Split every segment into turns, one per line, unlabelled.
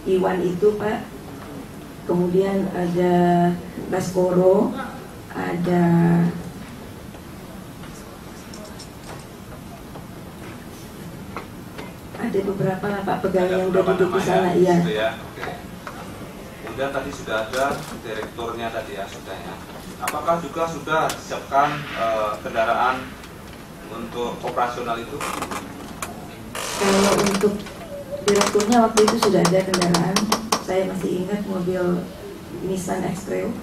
Iwan itu Pak, kemudian ada Baskoro, ada beberapa lah Pak pegawai yang udah duduk di sana, iya.
Ya. Oke. Kemudian tadi sudah ada direkturnya tadi ya, sudah ya. Apakah juga sudah disiapkan kendaraan untuk operasional itu?
Kalau untuk direkturnya waktu itu sudah ada kendaraan, saya masih ingat mobil Nissan X-Trail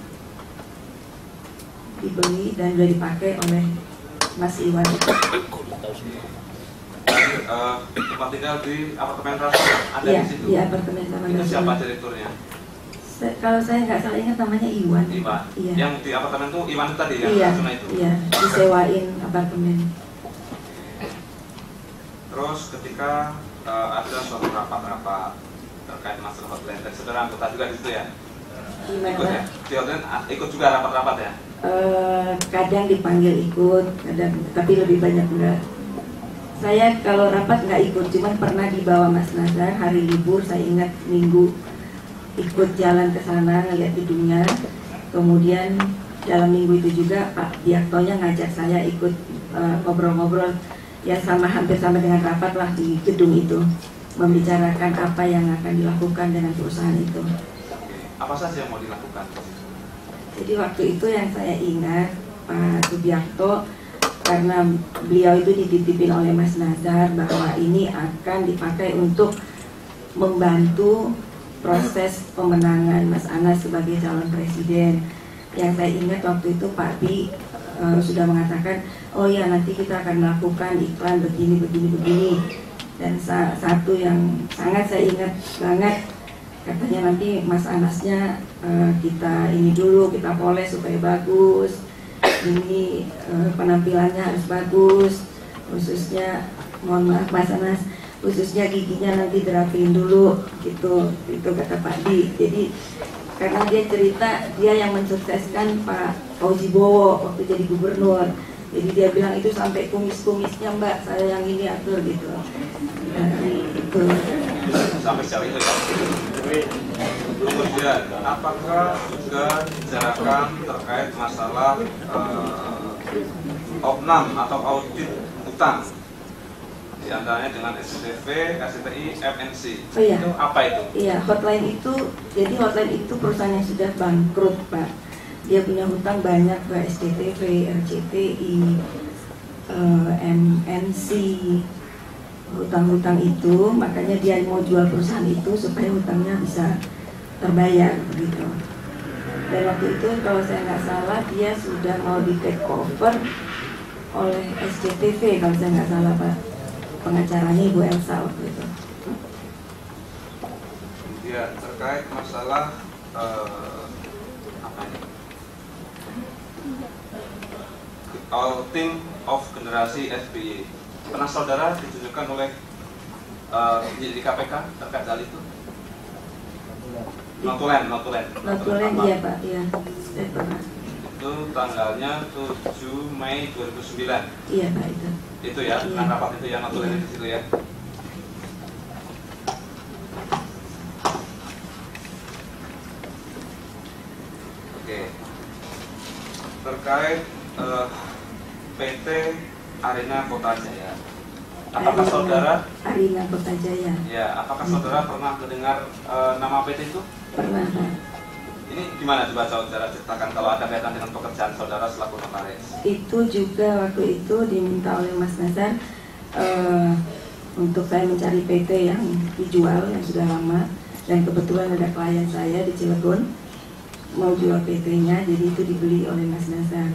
dibeli dan sudah dipakai oleh Mas Iwan.
Tempat tinggal di apartemen Rasul ada
ya,
di situ?
Di apartemen Taman
Itu
Rasul.
siapa direkturnya?
Kalau saya nggak salah ingat namanya Iwan.
Iwan.
Iya.
Yang di apartemen itu Iwan itu tadi yang
iya,
itu?
Iya, disewain apartemen.
Terus ketika ada suatu rapat-rapat terkait masalah hotline, dan saudara anggota juga di situ ya?
Gimana?
Ikut ya? Di hotline ikut juga rapat-rapat ya?
Kadang dipanggil ikut, kadang, tapi lebih banyak enggak. Saya kalau rapat nggak ikut, cuman pernah dibawa Mas Nazar hari libur, saya ingat Minggu, ikut jalan ke sana ngeliat gedungnya. Kemudian dalam minggu itu juga Pak Diaktonya ngajak saya ikut ngobrol-ngobrol ya, hampir sama dengan rapat lah di gedung itu, membicarakan apa yang akan dilakukan dengan perusahaan itu.
Apa saja yang mau dilakukan?
Jadi waktu itu yang saya ingat Pak Subiakto, karena beliau itu dititipin oleh Mas Nazar bahwa ini akan dipakai untuk membantu proses pemenangan Mas Anas sebagai calon presiden. Yang saya ingat waktu itu Pak Bi sudah mengatakan, oh ya nanti kita akan melakukan iklan begini. Dan satu yang sangat saya ingat banget, katanya nanti Mas Anasnya kita ini dulu, kita poles supaya bagus, ini penampilannya harus bagus, khususnya mohon maaf Mas Anas, khususnya giginya nanti dirapiin dulu gitu, itu kata Pak Di. Jadi karena dia cerita dia yang mensukseskan Pak Fauzi Bowo waktu jadi gubernur, jadi dia bilang itu sampai kumis-kumisnya Mbak saya yang ini atur gitu. Itu
sampai sejauh itu ya. Kemudian apakah juga dibicarakan terkait masalah opnam atau audit utang di antaranya dengan SCTV, SCTI, MNC?
Oh, iya.
Itu apa itu?
Iya, hotline itu, jadi hotline itu perusahaan yang sudah bangkrut Pak. Dia punya hutang banyak ke SCTV, RCTI, MNC, hutang-hutang itu, makanya dia mau jual perusahaan itu supaya hutangnya bisa terbayar begitu. Dan waktu itu kalau saya nggak salah dia sudah mau di take over oleh SCTV kalau saya nggak salah Pak, pengacaranya Ibu Elsa waktu itu.
Ya, terkait masalah apa ini? Outing of generasi SBY. Pernah saudara ditunjukkan oleh penyidik KPK terkait hal itu? Notulen
iya Pak, iya. Saya pernah.
Itu tanggalnya 7 Mei 2009.
Iya Pak itu.
Itu ya,
iya.
rapat itu ya, notulen di situ ya. Oke. Terkait PT Arena Kota Jaya. Apakah saudara?
Arena Kota Jaya.
Ya, apakah saudara pernah mendengar nama PT itu?
Pernah Pak.
Ini gimana coba saudara ceritakan kalau ada kaitan dengan pekerjaan saudara selaku notaris?
Itu juga waktu itu diminta oleh Mas Nazar untuk saya mencari PT yang dijual yang sudah lama, dan kebetulan ada klien saya di Cilegon mau jual PT-nya, jadi itu dibeli oleh Mas Nazar.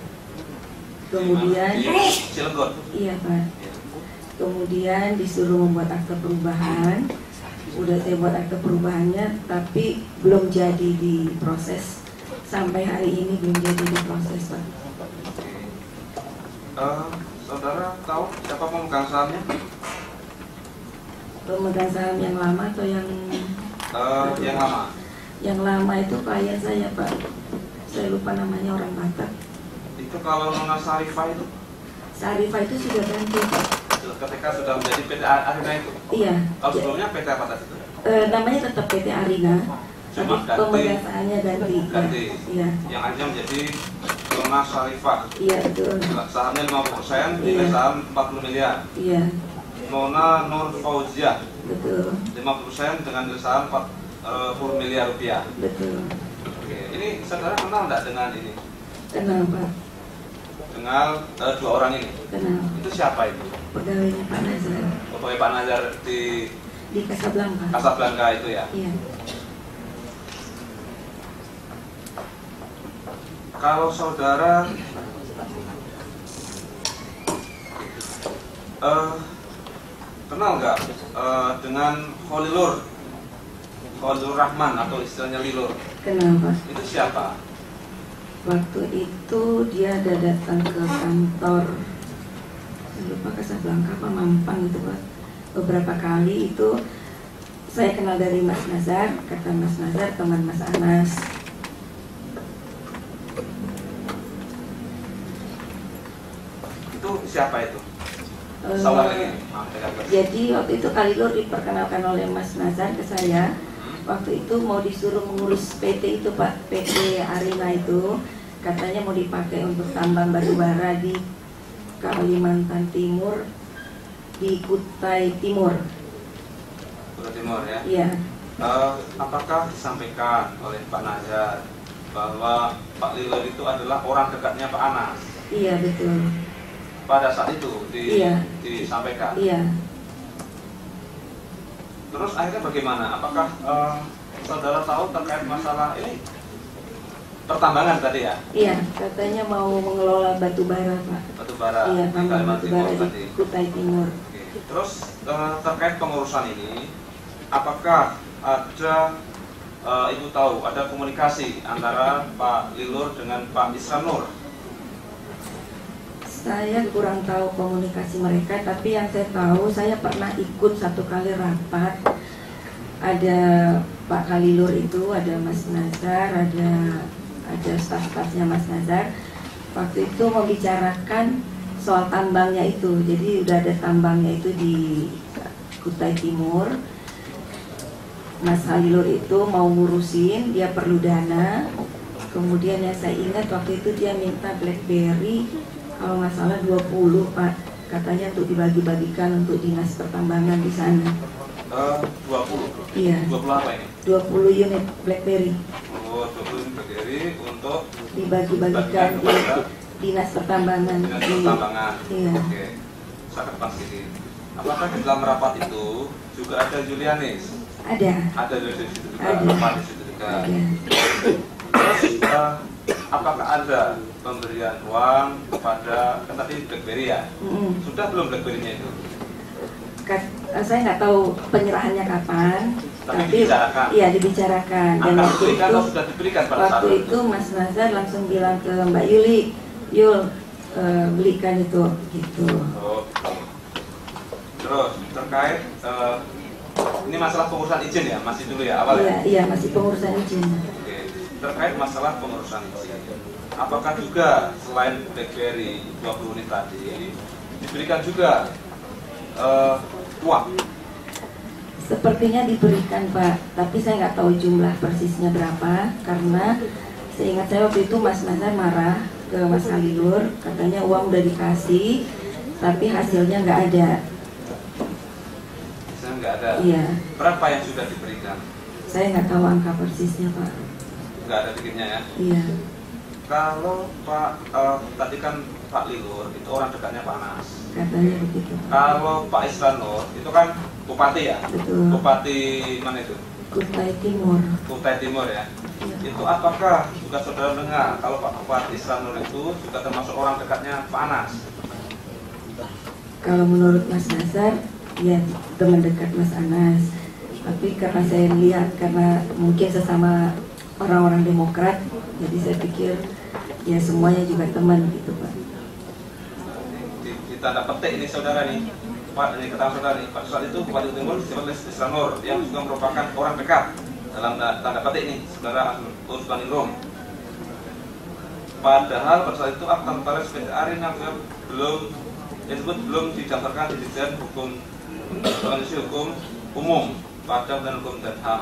Kemudian
Cilegon.
Iya Pak. Kemudian disuruh membuat akte perubahan. Udah saya buat akte perubahannya, tapi belum jadi diproses. Sampai hari ini belum jadi diproses Pak.
Saudara tahu siapa pemegang sahamnya?
Pemegang saham yang lama atau yang
yang lama?
Yang lama itu klien saya Pak. Saya lupa namanya, orang Batak.
Itu kalau Nona Sarifah itu?
Sarifah itu sudah ganti Pak.
ketika sudah menjadi PT Arina itu?
Iya.
Kalau sebelumnya PT apa tadi itu?
Namanya tetap PT Arina, tapi
Cuma ganti,
pemegasannya ganti.
ganti.
Iya.
Yang akhirnya menjadi Nona Syarifah.
Iya betul.
Sahamnya 50%, nilai
Iya.
saham 40 miliar.
Iya.
Nona Nur Fauziah,
Betul.
50% dengan nilai saham 40 miliar rupiah.
Betul.
Oke, ini saudara kenal nggak dengan ini?
Kenapa?
Dengan dua orang ini?
Kenal.
Itu siapa itu?
Pegawainya Pak Nazar
Pegawai Pak Nazar di
di Casablanca.
Casablanca itu ya?
Iya.
Kalau saudara kenal nggak dengan Khalilur Rahman atau istilahnya Lilur?
Kenapa?
Itu siapa?
Waktu itu dia ada datang ke kantor, saya lupa Casablanca apa Mampang itu Pak. Beberapa kali itu saya kenal dari Mas Nazar, kata Mas Nazar teman Mas Anas.
Itu siapa itu?
Eh,
Soal ini.
Jadi waktu itu Khalilur diperkenalkan oleh Mas Nazar ke saya. Waktu itu mau disuruh mengurus PT itu Pak, PT Arina itu katanya mau dipakai untuk tambang batu bara di Kalimantan Timur, di Kutai Timur.
Kutai Timur ya.
Iya.
Apakah disampaikan oleh Pak Nazar bahwa Pak Lilur itu adalah orang dekatnya Pak Anas?
Iya betul.
Pada saat itu
Iya.
disampaikan.
Iya.
Terus akhirnya bagaimana? Apakah saudara tahu terkait masalah ini pertambangan tadi ya?
Iya, katanya mau mengelola batu bara Pak.
Batu bara.
Iya,
di
tambang
Kalimantan
batu bara
Timur
di
tadi.
Kutai Timur.
Oke. Terus terkait pengurusan ini, apakah ada ibu tahu ada komunikasi antara Pak Lilur dengan Pak Isranur?
Saya kurang tahu komunikasi mereka, tapi yang saya tahu saya pernah ikut satu kali rapat. Ada Pak Khalilur itu, ada Mas Nazar, ada staf-stafnya Mas Nazar. Waktu itu membicarakan soal tambangnya itu. Jadi udah ada tambangnya itu di Kutai Timur. Mas Khalilur itu mau ngurusin, dia perlu dana. Kemudian yang saya ingat waktu itu dia minta BlackBerry, kalau nggak salah 20 Pak, katanya untuk dibagi-bagikan untuk dinas pertambangan di sana.
20?
Iya.
20 apa ini?
20 unit BlackBerry.
Oh, 20 BlackBerry untuk
Dibagi-bagikan di dinas pertambangan.
dinas pertambangan.
Iya.
Oke, sangat pas ini. Apakah di dalam rapat itu juga ada Julianis?
Ada.
Ada di situ juga,
Ada.
rapat di situ juga.
Ada.
Terus apakah ada pemberian uang kepada kan tadi BlackBerry ya?
Mm-mm.
Sudah belum BlackBerry-nya itu?
Saya nggak tahu penyerahannya kapan,
Tapi
tapi
dibicarakan.
iya dibicarakan. Dan
Akan
waktu
diberikan
itu,
atau sudah diberikan pada saat
waktu itu Mas Nazar langsung bilang ke Mbak Yuli, Yul belikan itu, gitu.
Oh. Terus terkait ini masalah pengurusan izin ya, masih dulu ya awal
Iya,
ya?
iya masih pengurusan izin.
Oke. Terkait masalah pengurusan izin, apakah juga selain BlackBerry 20 unit tadi diberikan juga uang?
Sepertinya diberikan Pak, tapi saya nggak tahu jumlah persisnya berapa karena seingat saya waktu itu Mas Nazar marah ke Mas Khalilur, katanya uang udah dikasih, tapi hasilnya nggak ada.
Saya nggak ada.
Iya,
Berapa yang sudah diberikan?
saya nggak tahu angka persisnya Pak.
Nggak ada pikirnya ya.
Iya,
Kalau Pak tadi kan Pak Lilur itu orang dekatnya Pak Anas.
katanya begitu.
Kalau Pak Isranur itu kan bupati ya.
Betul.
Bupati mana itu?
Kutai Timur.
Kutai Timur ya.
Iya.
Itu apakah juga saudara dengar kalau Pak Bupati Isranur itu juga termasuk orang dekatnya Pak Anas?
Kalau menurut Mas Nazar, ya teman dekat Mas Anas. Tapi karena saya lihat karena mungkin sesama orang-orang Demokrat, jadi saya pikir ya semuanya juga teman gitu Pak.
Di tanda petik ini saudara nih, Pak, ini ketahuan saudara nih, pada saat itu Bupati Timur disebut Isranur yang juga merupakan orang dekat dalam tanda petik ini, saudara Usman Rum. Padahal pada saat itu Akta Notaris PT Arina belum tersebut belum didaftarkan di Dirjen Organisasi Hukum Umum pada Badan Hukum dan HAM.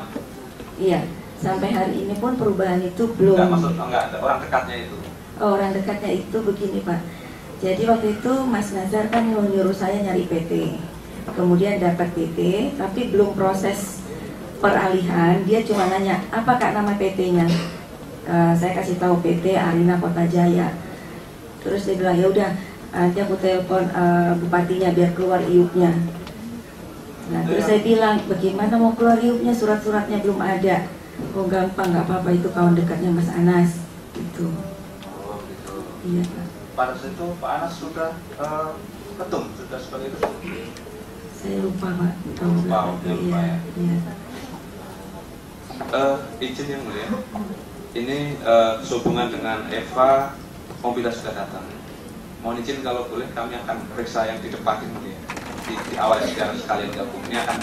Iya, sampai hari ini pun perubahan itu belum.
Enggak ada orang dekatnya itu.
Oh, orang dekatnya itu begini Pak. Jadi waktu itu Mas Nazar kan nyuruh saya nyari PT. Kemudian dapat PT, tapi belum proses peralihan. Dia cuma nanya, apa Kak nama PT-nya? Saya kasih tahu PT Arina Kota Jaya. Terus dia bilang, ya udah, nanti aku telepon bupatinya biar keluar iupnya. Nah, terus saya bilang, bagaimana mau keluar iupnya, surat-suratnya belum ada. Oh gampang, nggak apa-apa, itu kawan dekatnya Mas Anas. Gitu.
Oh gitu.
Iya Pak.
Pada saat itu Pak Anas sudah ketum, sudah sebagai ketum.
Saya lupa Pak.
Lupa ya.
Iya.
Izin yang mulia, ini sehubungan dengan Eva, Ompita sudah datang. Mohon izin kalau boleh kami akan periksa yang di depan ini di awal sejarah sekalian gabung. Ini akan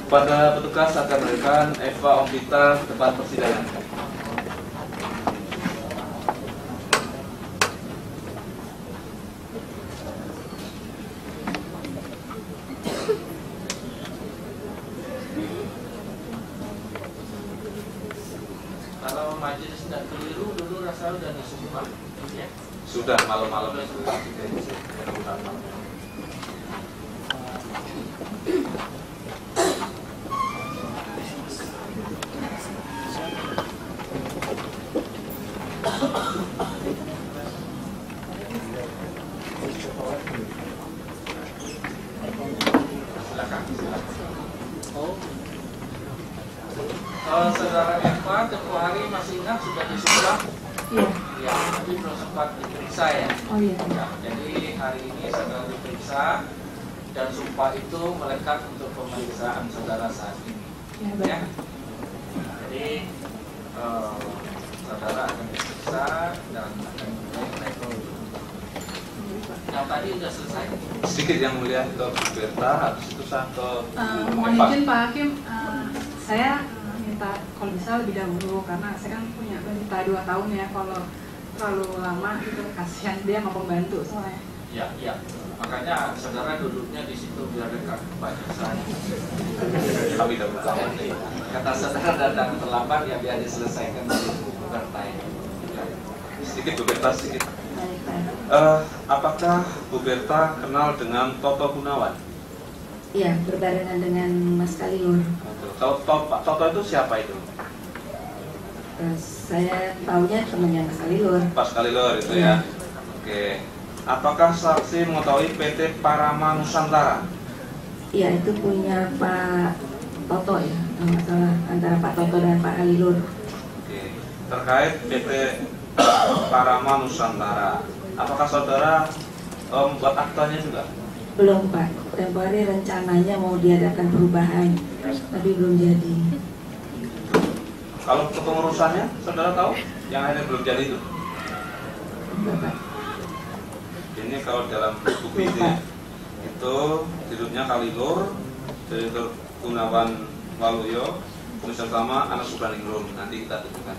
pada petugas akan memberikan Eva Ompita depan persidangan.
Kalau majelis tidak keliru dulu rasa udah disumpah, ya?
Sudah malam-malam itu.
Silakan. Oh. Kalau saudara Eva tempoh hari masih ingat sudah disumpah?
Iya.
Ya, tapi belum sempat diperiksa ya.
Oh iya.
Ya, jadi hari ini saudara diperiksa dan sumpah itu melekat untuk pemeriksaan saudara saat ini.
Ya, baik.
Ya. Jadi saudara akan diperiksa dan akan dimulai. Yang tadi sudah selesai.
Sedikit yang mulia ke Bu Berta, habis itu saya ke
mohon
Eva.
izin Pak Hakim, saya minta kalau bisa lebih dahulu karena saya kan punya balita 2 tahun ya, kalau terlalu lama itu kasihan dia mau pembantu soalnya.
Ya, ya. Makanya saudara duduknya di situ biar dekat banyak saya.
Kami tidak berkawan.
Kata saudara datang terlambat ya biar diselesaikan dulu bertanya. Ya.
Sedikit Bu Berta, sedikit.
Baik Pak.
Apakah Bu Berta kenal dengan Toto Gunawan?
Iya, berbarengan dengan Mas Kalilur.
Kalau Pak Toto itu siapa itu?
Saya tahunya temannya Mas Kalilur.
Pas Kalilur itu ya. Oke. Apakah saksi mengetahui PT Parama Nusantara?
Iya, itu punya Pak Toto ya, kalau nggak salah, antara Pak Toto dan Pak Kalilur.
Oke. Terkait PT Parama Nusantara, apakah saudara membuat aktanya juga?
Belum Pak, tempoh hari rencananya mau diadakan perubahan, tapi belum jadi.
Kalau kepengurusannya, saudara tahu? Yang akhirnya belum jadi itu?
Enggak Pak.
Ini kalau dalam buku PD itu judulnya Kalilur, Direktur Gunawan Waluyo, Komisaris Utama Anas Subhaningrum. Nanti kita tunjukkan.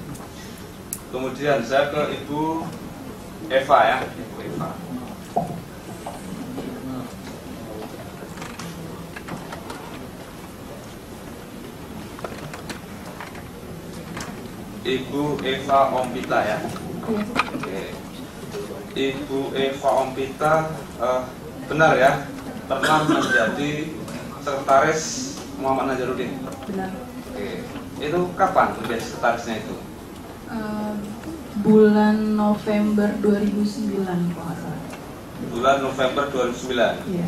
Kemudian saya ke Ibu Eva ya, Ibu Eva. Ibu Eva Ompita ya. Oke. Ibu Eva Ompita benar ya, pernah menjadi sekretaris Muhammad Nazarudin.
Benar.
Oke. Itu kapan menjadi sekretarisnya itu?
Bulan November 2009 kalau nggak salah.
Bulan November 2009.
Iya.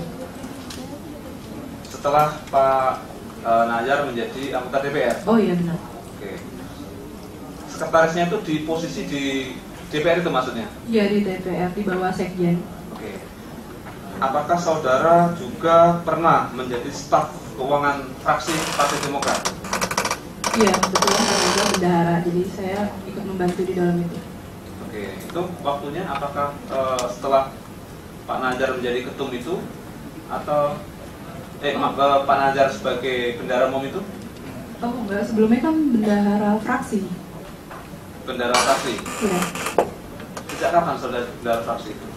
Setelah Pak Nazar menjadi anggota DPR.
Oh iya benar.
Oke. Sekretarisnya itu di posisi di DPR itu maksudnya?
Iya di DPR di bawah sekjen.
Oke. Apakah saudara juga pernah menjadi staf keuangan fraksi Partai Demokrat?
Iya kebetulan karena saya bendahara, jadi saya ikut membantu di dalam itu.
Oke. Itu waktunya apakah setelah Pak Nazar menjadi ketum itu atau Pak Nazar sebagai bendahara umum itu?
Oh enggak, sebelumnya kan bendahara fraksi.
Bendahara fraksi.
Iya.
Sejak kapan saudara fraksi itu?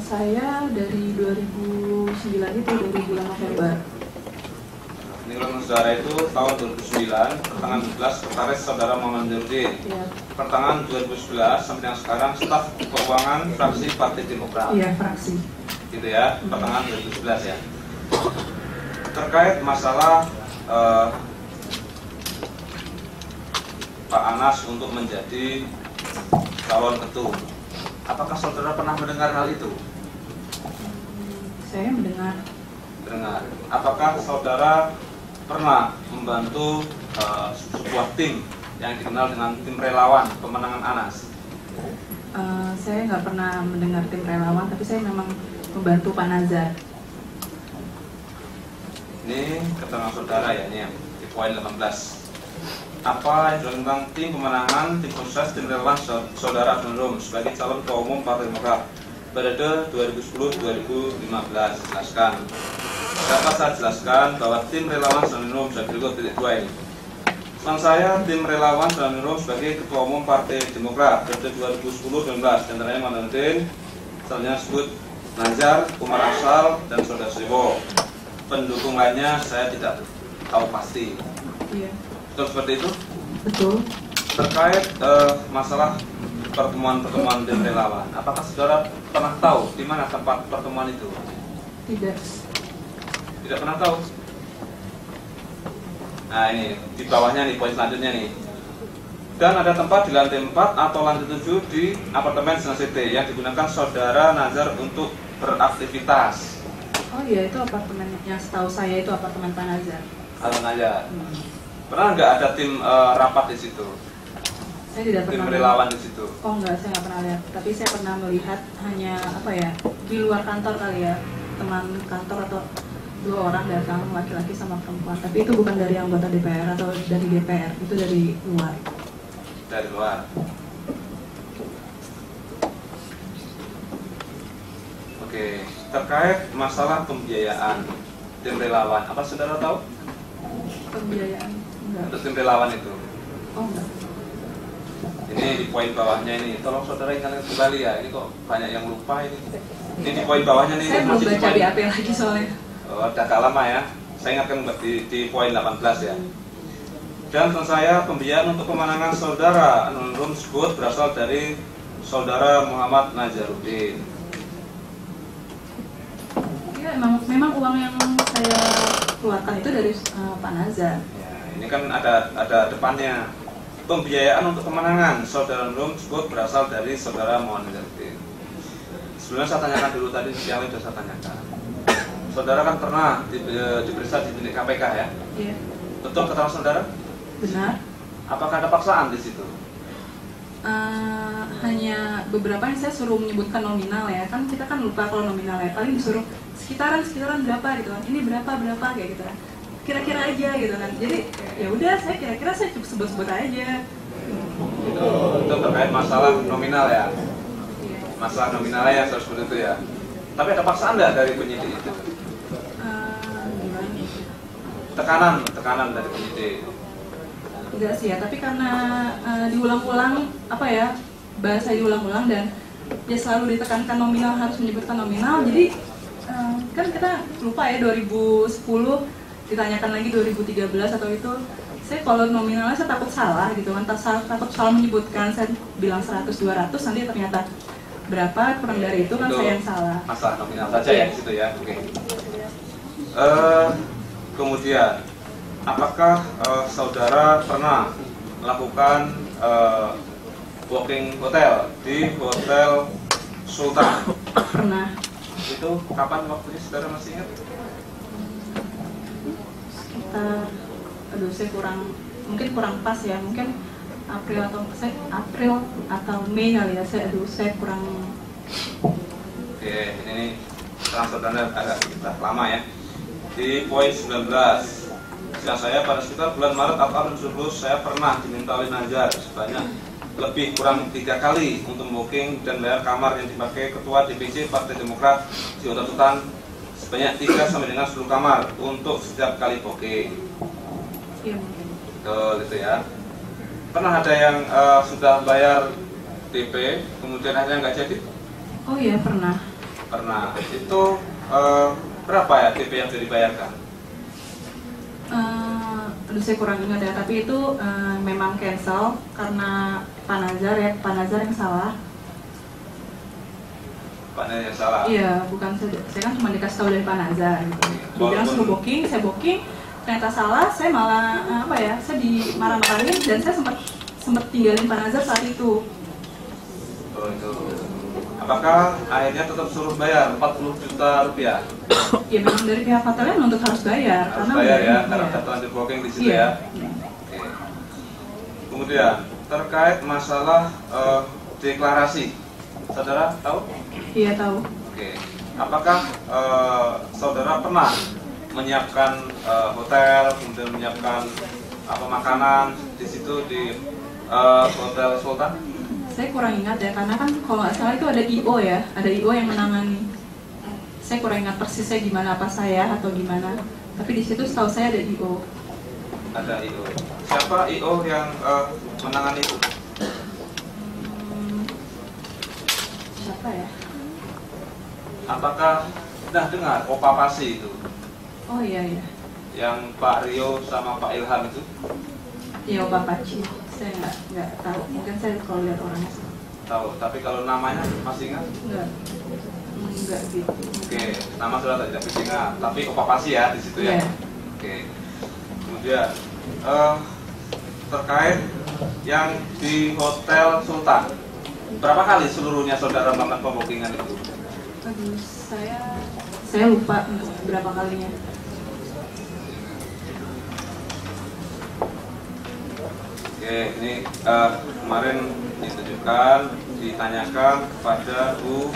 Saya dari 2009 itu, dari bulan November.
Ini kalau saudara itu tahun 2009, pertengahan 2011 sekretaris saudara Muhammad Nazarudin.
Ya.
Pertengahan 2011 sampai yang sekarang staf keuangan fraksi Partai Demokrat.
Iya, fraksi.
Gitu ya, pertengahan 2011 ya. Terkait masalah Pak Anas untuk menjadi calon ketum, apakah saudara pernah mendengar hal itu?
Saya mendengar.
Dengar. Apakah saudara pernah membantu sebuah tim yang dikenal dengan tim relawan pemenangan Anas?
Saya nggak pernah mendengar tim relawan, tapi saya memang membantu Pak Nazar.
Ini keterangan saudara ya, ini yang di poin 18. Apa yang tentang tim pemenangan, tim sukses, tim relawan saudara Abdul Rum sebagai calon ketua umum Partai Demokrat periode 2010-2015? Jelaskan. Dapat saya jelaskan bahwa tim relawan Abdul Rum saya berikut titik 2 ini. Pesan saya, tim relawan Abdul Rum sebagai ketua umum Partai Demokrat periode 2010-2015, antaranya Mandarin, misalnya sebut Nazar, Umar Asal, dan Saudara Siwo. Pendukung lainnya saya tidak tahu pasti.
Iya.
Betul seperti itu?
Betul.
Terkait masalah pertemuan-pertemuan tim relawan, apakah saudara pernah tahu di mana tempat pertemuan itu?
Tidak.
Tidak pernah tahu? Nah ini, di bawahnya nih, poin selanjutnya nih. Dan ada tempat di lantai 4 atau lantai 7 di apartemen Senang City yang digunakan saudara Nazar untuk beraktivitas.
Oh iya, itu apartemen yang setahu saya itu apartemen Pak Nazar.
Atau Nazar. Pernah nggak ada tim rapat di situ?
Saya tidak
Tim
pernah.
relawan di situ?
Oh enggak, saya nggak pernah lihat. Tapi saya pernah melihat hanya apa ya, di luar kantor kali ya, teman kantor atau 2 orang datang, laki-laki sama perempuan. Tapi itu bukan dari anggota DPR atau dari DPR, itu dari luar.
Dari luar. Oke, terkait masalah pembiayaan tim relawan, apa saudara tahu?
Pembiayaan enggak.
Untuk tim relawan itu.
Oh enggak.
Ini di poin bawahnya ini, tolong saudara ingatkan kembali ya. Ini kok banyak yang lupa ini. Ini di poin bawahnya nih.
Saya belum
masih di
baca
poin-
BAP lagi soalnya.
Oh, udah agak lama ya. Saya ingatkan di poin 18 ya. Dan pesan saya, pembiayaan untuk pemenangan saudara Anwar Rum tersebut berasal dari saudara Muhammad Nazarudin.
Iya, memang uang yang saya keluarkan itu dari Pak Nazar.
Ya, ini kan ada depannya. Pembiayaan untuk kemenangan saudara Rum tersebut berasal dari saudara Muhammad Nazarudin. Sebelumnya saya tanyakan dulu tadi, yang sudah saya tanyakan. Saudara kan pernah diperiksa di bilik KPK ya?
Iya.
Betul keterangan saudara?
Benar.
Apakah ada paksaan di situ?
Hanya beberapa yang saya suruh menyebutkan nominal ya, kan kita kan lupa kalau nominal ya, paling disuruh sekitaran berapa gitu kan, ini berapa kayak gitu kan, kira-kira aja gitu kan. Jadi ya udah, saya kira-kira saya cukup sebut-sebut aja.
Itu terkait masalah nominal ya?
Iya.
Masalah nominalnya ya seperti itu ya. Tapi ada paksaan nggak dari penyidik itu?
Gimana?
Tekanan dari penyidik.
Enggak sih ya, tapi karena diulang-ulang apa ya, bahasa diulang-ulang dan dia selalu ditekankan nominal, harus menyebutkan nominal. Jadi kan kita lupa ya, 2010 ditanyakan lagi 2013 atau itu. Saya kalau nominalnya saya takut salah gitu kan, takut salah menyebutkan. Saya bilang 100-200, nanti ternyata berapa kurang dari itu kan, saya yang salah.
Masalah nominal saja ya di situ ya. Oke. Kemudian, apakah saudara pernah melakukan booking hotel di Hotel Sultan?
Pernah.
Itu kapan waktunya saudara masih ingat?
Sekitar, saya mungkin kurang pas ya, mungkin April atau Mei kali ya, saya kurang.
Oke, ini terang saudara agak lama ya. Di poin 19, sejak saya pada sekitar bulan Maret atau April 2010 saya pernah diminta oleh Nazar sebanyak lebih kurang 3 kali untuk booking dan bayar kamar yang dipakai ketua DPC Partai Demokrat di Hotel Sultan sebanyak 3 sampai dengan 10 kamar untuk setiap kali booking.
Iya mungkin.
Betul itu ya. Pernah ada yang sudah bayar DP, kemudian akhirnya nggak jadi?
Oh iya, pernah.
Pernah. Itu berapa ya DP yang dibayarkan?
Aduh, saya kurang ingat ya, tapi itu memang cancel karena Pak Nazar ya, Pak Nazar yang salah.
Pak Nazar yang salah?
Iya, bukan saya kan cuma dikasih tahu dari Pak Nazar gitu. Dia bilang suruh booking, saya booking, ternyata salah, saya malah saya dimarah-marahin dan saya sempat tinggalin Pak Nazar saat itu.
Oh, itu. Apakah akhirnya tetap suruh bayar 40 juta rupiah?
Ya memang dari pihak hotelnya menuntut harus bayar.
Harus bayar ya, karena terlanjur booking di situ ya. Oke. Kemudian terkait masalah deklarasi, saudara tahu?
Iya tahu.
Oke. Apakah saudara pernah menyiapkan hotel, kemudian menyiapkan makanan di situ di Hotel Sultan?
Saya kurang ingat ya, karena kan kalau nggak salah itu ada IO ya, ada IO yang menangani. Saya kurang ingat persisnya gimana, apa saya atau gimana. Tapi di situ setahu saya ada IO.
Ada IO. Siapa IO yang menangani itu?
Siapa ya?
Apakah sudah dengar Opa Pasi itu?
Oh iya iya.
Yang Pak Rio sama Pak Ilham itu?
Iya, Opa Paci. Saya nggak tahu. Mungkin saya kalau lihat orangnya
tahu, tapi kalau namanya masih ingat?
Enggak gitu.
Oke, nama sudah tidak bisa ingat, tapi Opa Pasi ya di situ ya. Oke. Kemudian terkait yang di Hotel Sultan, berapa kali seluruhnya saudara melakukan pembookingan itu?
Aduh, saya lupa berapa kalinya.
Oke, ini kemarin ditanyakan kepada Bu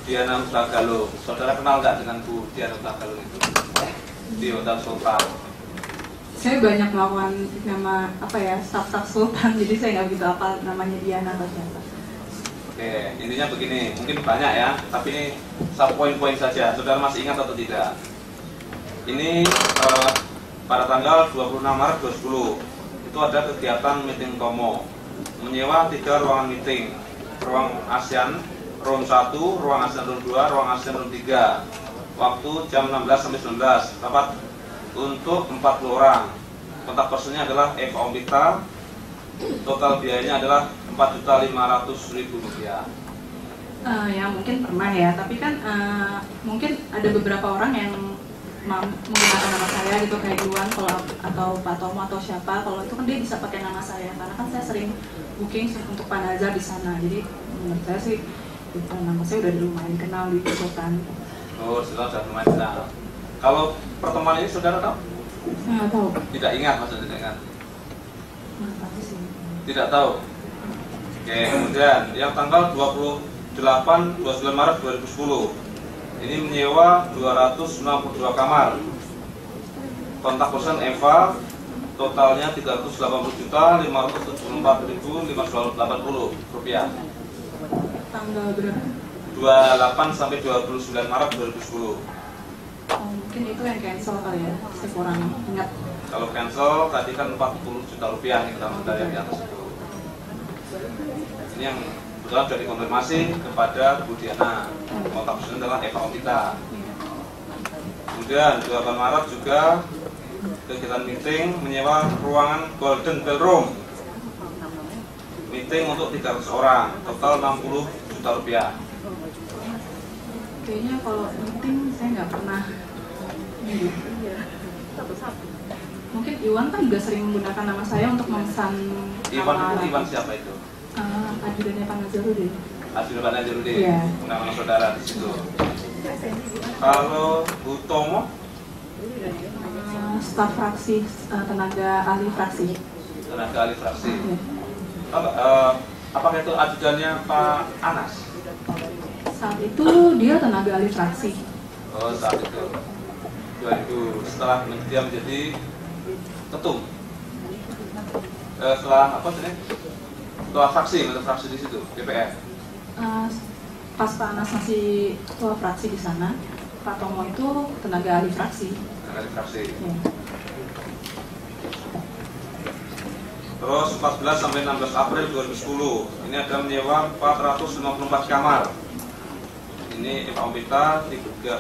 Diana Utagalo. Saudara kenal nggak dengan Bu Diana Utagalo itu di Hotel Sultan?
Saya banyak melakukan nama staff Sultan, jadi saya nggak begitu apa namanya Diana atau siapa.
Oke, intinya begini, mungkin banyak ya, tapi ini satu poin-poin saja. Saudara masih ingat atau tidak? Ini pada tanggal 26 Maret 2010 itu ada kegiatan meeting Tomo, menyewa 3 ruangan meeting, ruang ASEAN room 1, ruang ASEAN room 2, ruang ASEAN room 3, waktu jam 16 sampai 19, dapat untuk 40 orang. Kontak personnya adalah Eva Ombita, total biayanya adalah Rp4.500.000.
Ya mungkin pernah ya, tapi kan mungkin ada beberapa orang yang menggunakan nama saya gitu, kayak Iwan atau Pak Tomo atau siapa. Kalau itu kan dia bisa pakai nama saya, karena kan saya sering booking untuk Pak Nazar di sana. Jadi menurut saya sih nama saya udah lumayan kenal di Sultan.
Oh, sudah lumayan kenal. Kalau pertemuan ini saudara tahu?
Nggak tahu.
Tidak ingat, maksudnya tidak ingat?
Nggak tahu sih.
Tidak tahu. Oke, kemudian yang tanggal 29 Maret 2010 ini menyewa 292 kamar. Kontak person Eva, totalnya Rp380.574.580
Tanggal berapa?
28 sampai 29 Maret 2010.
Mungkin itu yang cancel kali ya, saya kurang ingat.
Kalau cancel tadi kan 40 juta rupiah yang kita minta di atas itu. Ini yang kebetulan sudah dikonfirmasi kepada Bu Diana. Kontak person adalah Eva Ombita. Kemudian 28 Maret juga kegiatan meeting menyewa ruangan Golden Ballroom. Meeting untuk 300 orang, total 60 juta rupiah.
Kayaknya kalau meeting saya nggak pernah. Mungkin Iwan kan juga sering menggunakan nama saya untuk memesan.
Iwan siapa itu?
Ajudannya Pak Nazarudin.
Ajudan Pak Nazarudin.
Iya.
Nama saudara di situ. Kalau Bu Tomo?
Staf fraksi, tenaga ahli fraksi.
Tenaga ahli fraksi. Apakah itu ajudannya Pak Anas?
Saat itu dia tenaga ahli fraksi.
Oh, saat itu. 2000 setelah dia menjadi ketum. Setelah apa tadi? Ketua fraksi, ketua fraksi di situ, DPR.
Pas Pak Anas masih ketua fraksi di sana, Pak Tomo itu tenaga ahli fraksi.
Tenaga ahli fraksi.
Ya.
Terus 14 sampai 16 April 2010 ini ada menyewa 454 kamar. Ini Pak Ompita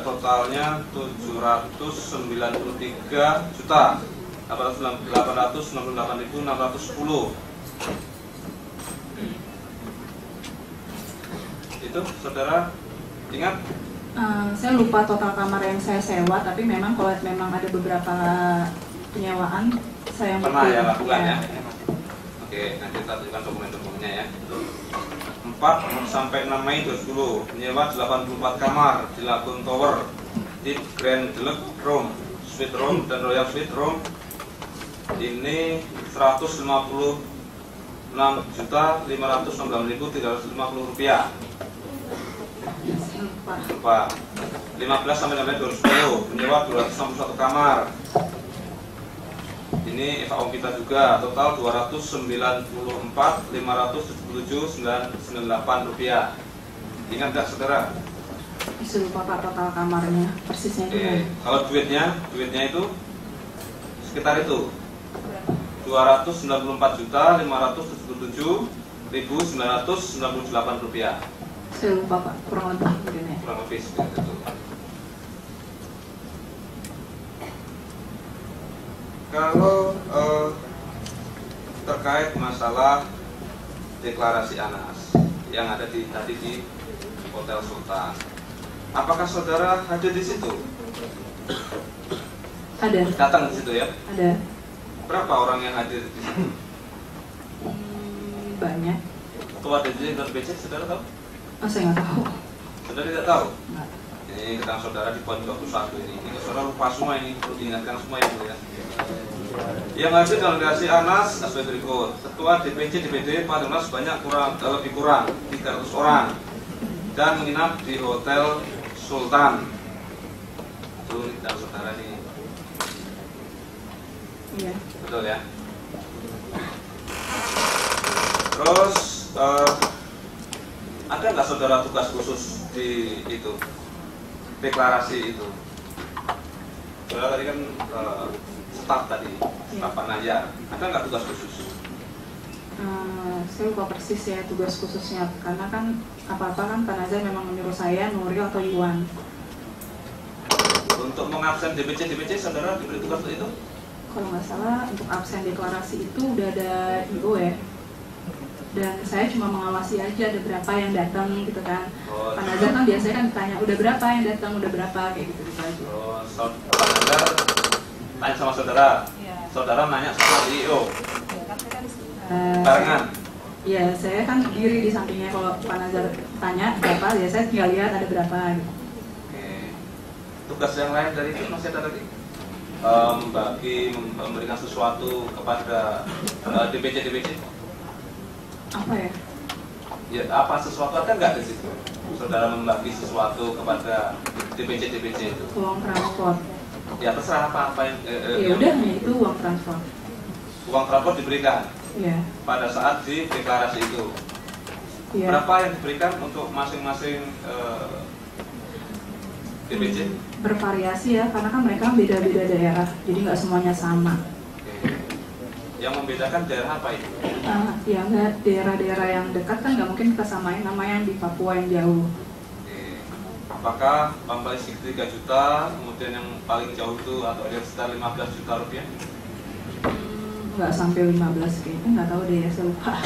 totalnya 793 juta 868.610. Itu saudara ingat?
Saya lupa total kamar yang saya sewa, tapi memang kalau memang ada beberapa penyewaan saya
pernah ya lakukan ya. Oke, nanti kita tunjukkan dokumen-dokumennya ya. 4 sampai 6 Mei 2010 menyewa 84 kamar di Lagoon Tower, di Grand Deluxe Room, Suite Room dan Royal Suite Room. Ini 156.519.350 rupiah. Lupa. 15 sampai 16 2010 menyewa 261 kamar. Ini Eva Ompita juga, total 294.577.998 rupiah. Ingat nggak saudara?
Bisa lupa Pak total kamarnya persisnya itu.
Kalau duitnya itu sekitar itu 294.577.998 rupiah.
Saya lupa Pak, kurang lebih mungkin ya.
Kurang lebih seperti itu. Kalau terkait masalah deklarasi ANAS yang ada tadi di Hotel Sultan, apakah saudara hadir di situ?
Ada.
Datang di situ ya?
Ada.
Berapa orang yang hadir di situ?
Banyak.
Ketua DPC dan BC saudara tahu?
Saya nggak tahu.
Saudara tidak tahu?
Nggak.
Ini keterangan saudara di poin 21 ini. Saudara lupa semua ini, perlu diingatkan semua yang mulia. Yang hadir dalam delegasi ANAS sebagai berikut. Ketua DPC DPD pada sebanyak lebih kurang 300 orang dan menginap di Hotel Sultan. Itu dan saudara ini.
Iya.
Betul ya. Terus ada nggak saudara tugas khusus di itu deklarasi itu? Saudara tadi kan staf tadi, staf Panajar. Ada nggak tugas khusus?
Saya lupa persis ya tugas khususnya, karena kan apa-apa kan Panajar memang menyuruh saya, Nuril atau Iwan.
Untuk mengabsen DPC saudara diberi tugas untuk itu?
Kalau nggak salah untuk absen deklarasi itu udah ada IO ya. Dan saya cuma mengawasi aja ada berapa yang datang gitu kan. Panajar kan biasanya kan ditanya udah berapa yang datang, udah berapa kayak gitu aja.
Panajar tanya sama saudara.
Ya.
Saudara nanya sama IO. Barengan.
Iya, saya kan berdiri di sampingnya. Kalau Panajar tanya berapa, ya saya tinggal lihat ada berapa gitu.
Oke. Tugas yang lain dari itu masih ada lagi? Memberikan sesuatu kepada DPC.
Apa ya?
Ya, apa sesuatu ada nggak di situ? Saudara membagi sesuatu kepada DPC itu?
Uang transport.
Ya terserah apa yang.
Ya udah hanya itu uang transport.
Uang transport diberikan.
Iya.
Pada saat di deklarasi itu.
Iya.
Berapa yang diberikan untuk masing-masing DPC?
Bervariasi ya, karena kan mereka beda-beda daerah, jadi nggak semuanya sama.
Yang membedakan daerah apa itu?
Ya nggak, daerah-daerah yang dekat kan nggak mungkin kita samain nama yang di Papua yang jauh.
Apakah Pampais 3 juta, kemudian yang paling jauh itu atau ada sekitar 15 juta rupiah?
Nggak sampai 15 kayaknya, nggak tahu deh, saya lupa.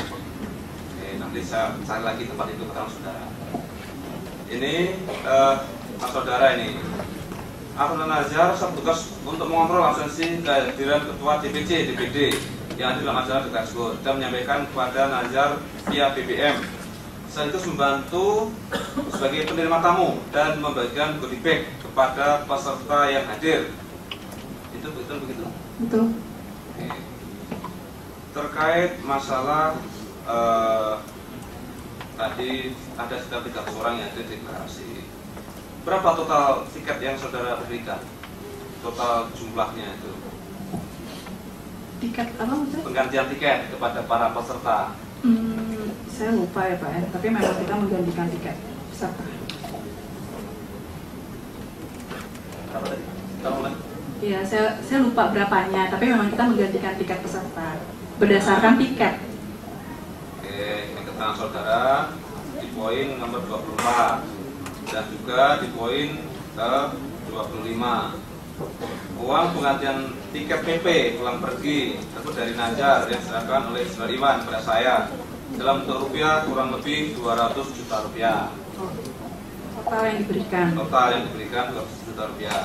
Nanti saya cari lagi tempat itu keterangan saudara. Ini Mas saudara ini, Ahmad Nazar tugas untuk mengontrol absensi kehadiran ketua DPC DPD yang ada dalam acara tersebut dan menyampaikan kepada Nazar via BBM. Sekaligus membantu sebagai penerima tamu dan membagikan goodie bag kepada peserta yang hadir. Itu betul begitu?
Betul.
Oke. Terkait masalah tadi ada sekitar 300 orang yang hadir deklarasi. Berapa total tiket yang saudara berikan? Total jumlahnya itu?
Tiket apa maksudnya?
Penggantian tiket kepada para peserta.
Saya lupa ya Pak ya, tapi memang kita menggantikan tiket peserta.
Berapa tadi? Tahu kan?
Iya, saya lupa berapanya, tapi memang kita menggantikan tiket peserta. berdasarkan tiket.
Oke, ini keterangan saudara di poin nomor 24 dan juga di poin ke 25. Uang penggantian tiket PP pulang pergi itu dari Najar yang diserahkan oleh Saudara Iwan kepada saya dalam bentuk rupiah kurang lebih 200 juta rupiah.
Total yang diberikan.
Total yang diberikan 200 juta rupiah.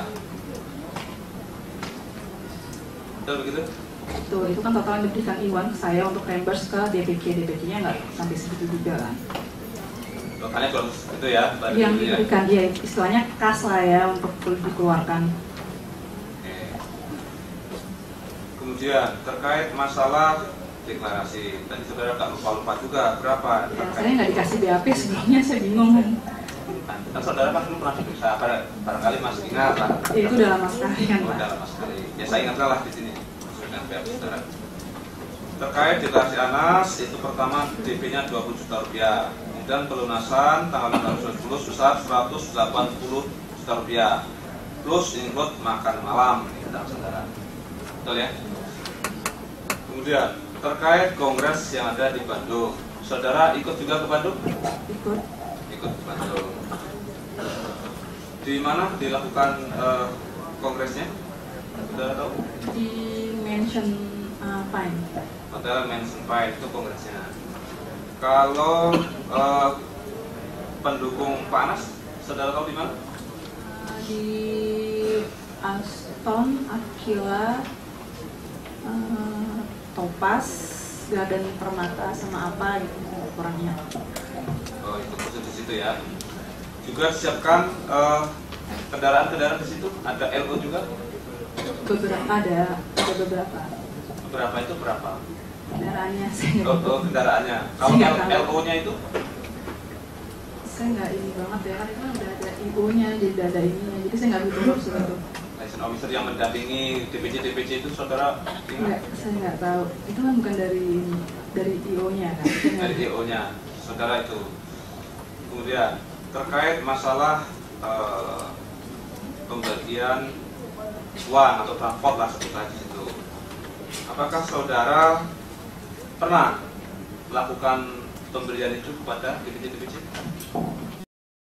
Betul begitu?
Itu kan total yang diberikan Iwan ke saya untuk reimburse ke DPC. DPC-nya nggak sampai segitu juga kan.
Totalnya 200 itu ya?
Yang diberikan dia istilahnya kas lah ya untuk dikeluarkan.
Kemudian terkait masalah deklarasi, tadi saudara tak lupa juga berapa?
Ya, saya nggak dikasih BAP sebelumnya, saya bingung.
Kan saudara kan dulu pernah diperiksa, barangkali masih ingat lah.
Ya, itu udah lama sekali kan, Pak.
Udah lama sekali. Ya saya ingatlah lah di sini dengan BAP saudara. Terkait deklarasi ANAS itu pertama DP-nya 20 juta rupiah, kemudian pelunasan tanggal 2010 sebesar 180 juta rupiah, plus include makan malam, ini kata saudara. Betul ya? Kemudian terkait kongres yang ada di Bandung, saudara ikut juga ke Bandung? Ikut ke Bandung. Di mana dilakukan kongresnya? Saudara tahu?
Di Mansion Pine.
Hotel Mansion Pine itu kongresnya. Kalau pendukung Pak Anas, saudara tahu di mana?
Di Aston, Aquila, Topaz, Garden Permata sama apa gitu kurangnya.
Oh, itu khusus di situ ya. Juga siapkan kendaraan-kendaraan di situ. Ada LO juga?
Beberapa ada beberapa.
Berapa itu berapa?
Kendaraannya saya nggak
Oh, kendaraannya. Kalau LO-nya itu?
Saya nggak ini banget ya, karena udah ada IO-nya, jadi udah ada ininya, jadi saya nggak butuh urusan itu.
License officer yang mendampingi DPC itu saudara
Enggak, saya nggak tahu. Itu kan bukan dari IO-nya kan?
dari IO-nya, saudara itu. Kemudian terkait masalah pembagian uang atau transport lah sebutlah di situ. Apakah saudara pernah melakukan pemberian itu kepada DPC?